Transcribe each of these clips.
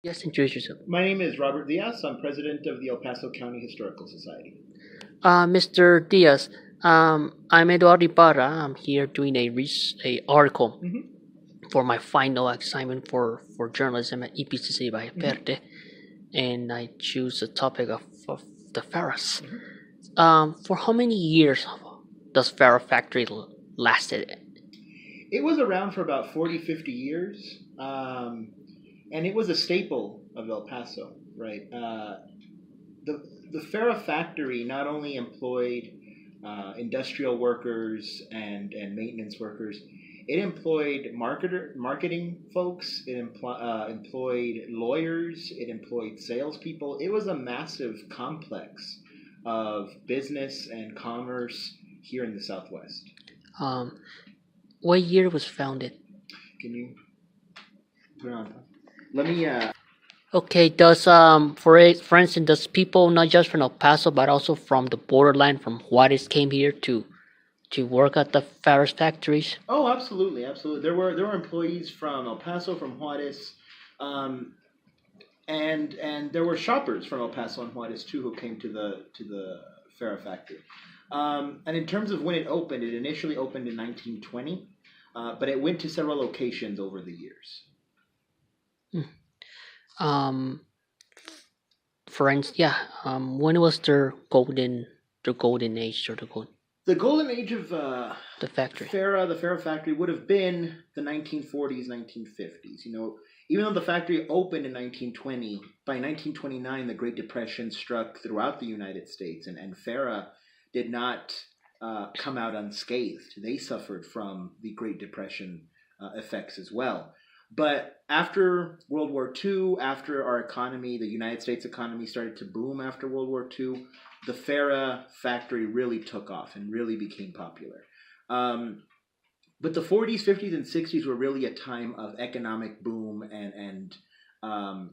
Yes, introduce yourself. My name is Robert Diaz. I'm president of the El Paso County Historical Society. Mr. Diaz, I'm Eduardo Ibarra. I'm here doing a article Hmm. for my final assignment for journalism at EPCC by Hmm. Perte, and I choose the topic of the Farrahs. Hmm. For how many years does Farrah Factory lasted? It was around for about 40, 50 years, and it was a staple of El Paso, right? The Farrah factory not only employed industrial workers and maintenance workers, it employed marketing folks, employed lawyers, it employed salespeople. It was a massive complex of business and commerce here in the Southwest. Um, what year was founded? Can you put it on? Let me. Okay, does for instance, does people not just from El Paso but also from the borderline from Juarez came here to work at the Farrah's factories? Oh, absolutely, absolutely. There were employees from El Paso, from Juarez, um, and there were shoppers from El Paso and Juarez too who came to the Farrah factory. And in terms of when it opened, it initially opened in 1920, but it went to several locations over the years. Um, for instance, yeah. When was their golden age or The golden age of the factory? the Farrah factory would have been the 1940s, 1950s. Even though the factory opened in 1920, by 1929 the Great Depression struck throughout the United States, and Farrah did not come out unscathed. They suffered from the Great Depression effects as well. But after World War II, after our economy, the United States economy started to boom after World War II, the Farrah factory really took off and really became popular. Um, but the 40s, 50s, and 60s were really a time of economic boom and um,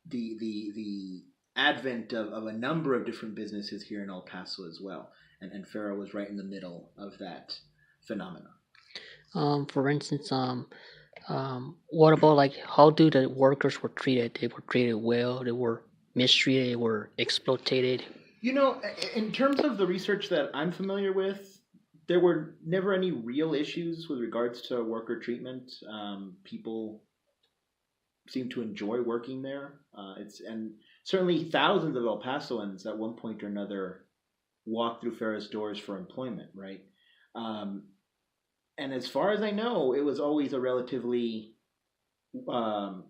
the advent of a number of different businesses here in El Paso as well. And Farrah was right in the middle of that phenomenon. For instance, what about like how do the workers were treated? They were treated well. They were mistreated. They were exploited. In terms of the research that I'm familiar with, there were never any real issues with regards to worker treatment. People seem to enjoy working there. And certainly thousands of El Pasoans at one point or another walk through Ferris doors for employment, right? Um, and as far as I know, it was always a relatively um,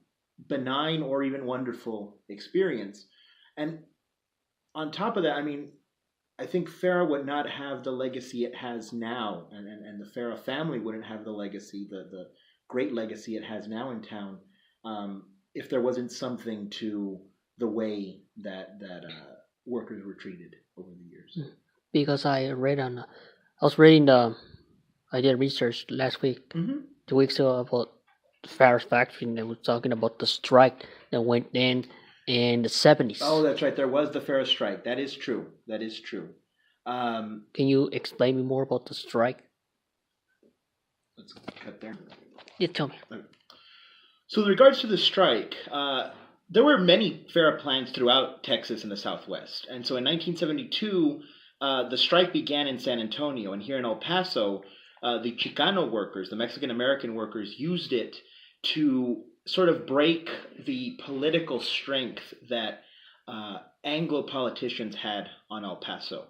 benign or even wonderful experience. And on top of that, I mean, I think Farah would not have the legacy it has now, and the Farah family wouldn't have the legacy, the great legacy it has now in town, if there wasn't something to the way that workers were treated over the years. Because I was reading I did research last week, Hmm. 2 weeks ago about the Farrah's factory, and they were talking about the strike that went in the Oh, 70s. that's right. There was the Farah strike. That is true. That is true. Um, Can you explain me more about the strike? let's cut there. Yeah, tell me. So, with regards to the strike, there were many Farah plants throughout Texas and the Southwest. And so in 1972, the strike began in San Antonio. And here in El Paso, the Chicano workers, the Mexican American workers, used it to sort of break the political strength that Anglo politicians had on El Paso.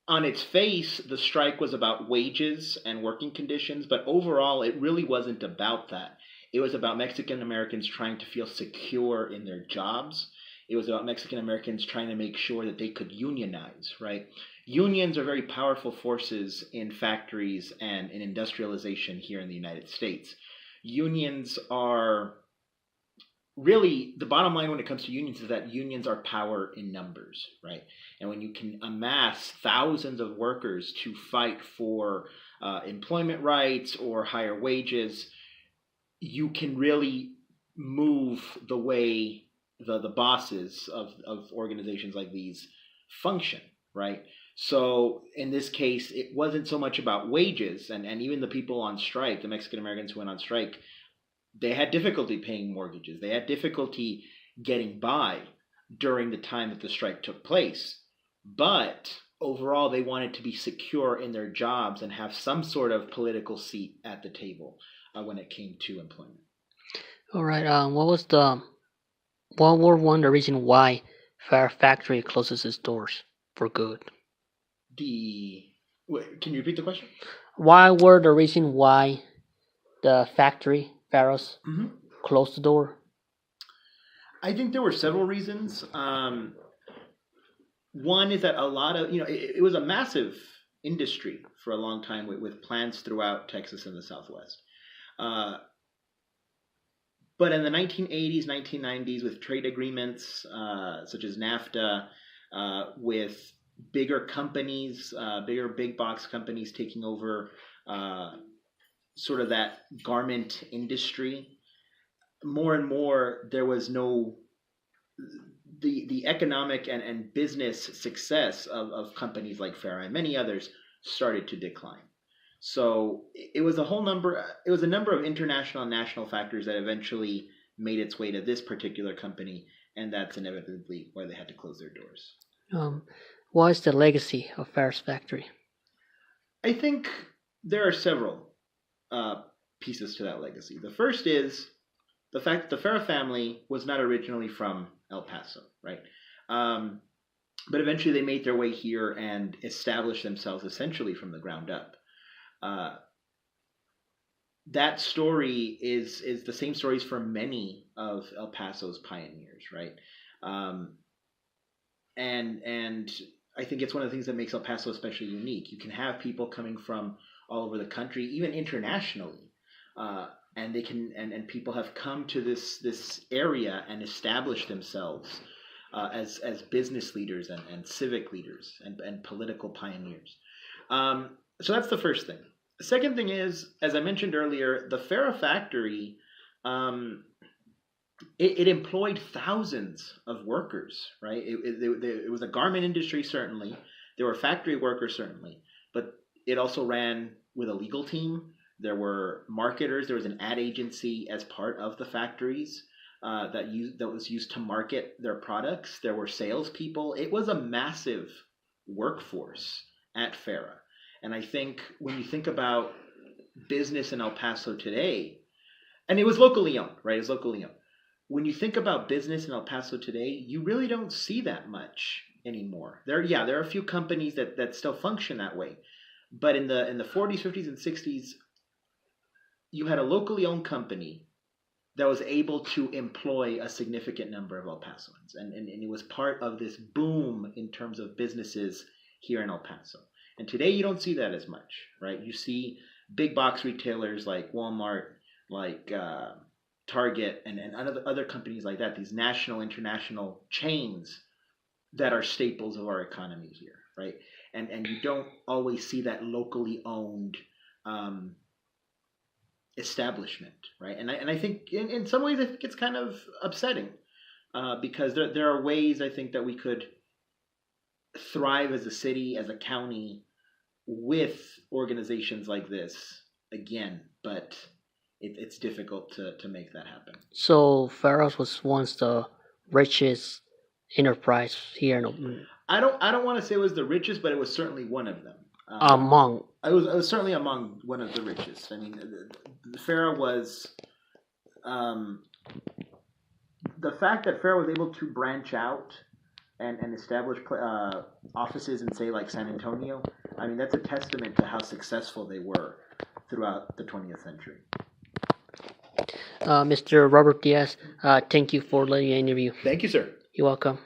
On its face, the strike was about wages and working conditions, but overall, it really wasn't about that. It was about Mexican Americans trying to feel secure in their jobs. It was about Mexican Americans trying to make sure that they could unionize, right? Unions are very powerful forces in factories and in industrialization here in the United States. Unions are really the bottom line when it comes to unions is that unions are power in numbers, right? And when you can amass thousands of workers to fight for employment rights or higher wages, you can really move the way the bosses of organizations like these function, right? So in this case, it wasn't so much about wages, and even the people on strike, the Mexican Americans who went on strike, they had difficulty paying mortgages. They had difficulty getting by during the time that the strike took place. But overall, they wanted to be secure in their jobs and have some sort of political seat at the table when it came to employment. All right. What was the World War One the reason why Farrah factory closes its doors for good? Can you repeat the question? Why were the reason why the factory Farrah's Mm-hmm. closed the door? I think there were several reasons. One is that a lot of, it was a massive industry for a long time with plants throughout Texas and the Southwest. But in the 1980s, 1990s, with trade agreements such as NAFTA, with bigger companies, bigger big box companies taking over sort of that garment industry, more and more there was no the economic and business success of companies like Farrah and many others started to decline. So it was a number of international and national factors that eventually made its way to this particular company, and that's inevitably why they had to close their doors. What is the legacy of Farrah's factory? I think there are several pieces to that legacy. The first is the fact that the Farrah family was not originally from El Paso, right? But eventually they made their way here and established themselves essentially from the ground up. That story is the same stories for many of El Paso's pioneers, right? And I think it's one of the things that makes El Paso especially unique. You can have people coming from all over the country, even internationally, and they can and people have come to this area and established themselves as business leaders and civic leaders and political pioneers. So that's the first thing. The second thing is, as I mentioned earlier, the Farrah factory, it employed thousands of workers, right? It was a garment industry, certainly. There were factory workers, certainly. But it also ran with a legal team. There were marketers. There was an ad agency as part of the factories that was used to market their products. There were salespeople. It was a massive workforce at Farrah. And I think when you think about business in El Paso today, and it was locally owned, right? It was locally owned. When you think about business in El Paso today, you really don't see that much anymore. There are a few companies that still function that way. But in the 40s, 50s, and 60s, you had a locally owned company that was able to employ a significant number of El Pasoans. And it was part of this boom in terms of businesses here in El Paso. And today you don't see that as much, right? You see big box retailers like Walmart, like Target, and other companies like that, these national, international chains that are staples of our economy here, right? And you don't always see that locally owned establishment, right? And I think in some ways I think it's kind of upsetting because there are ways I think that we could thrive as a city, as a county, with organizations like this again, but it's difficult to make that happen. So Farrah's was once the richest enterprise here in I don't want to say it was the richest, but it was certainly one of them. among. I was certainly among one of the richest. I mean, the Farrah was the fact that Farrah was able to branch out and establish offices in, say, like San Antonio. I mean, that's a testament to how successful they were throughout the 20th century. Mr. Robert Diaz, thank you for letting me interview. Thank you, sir. You're welcome.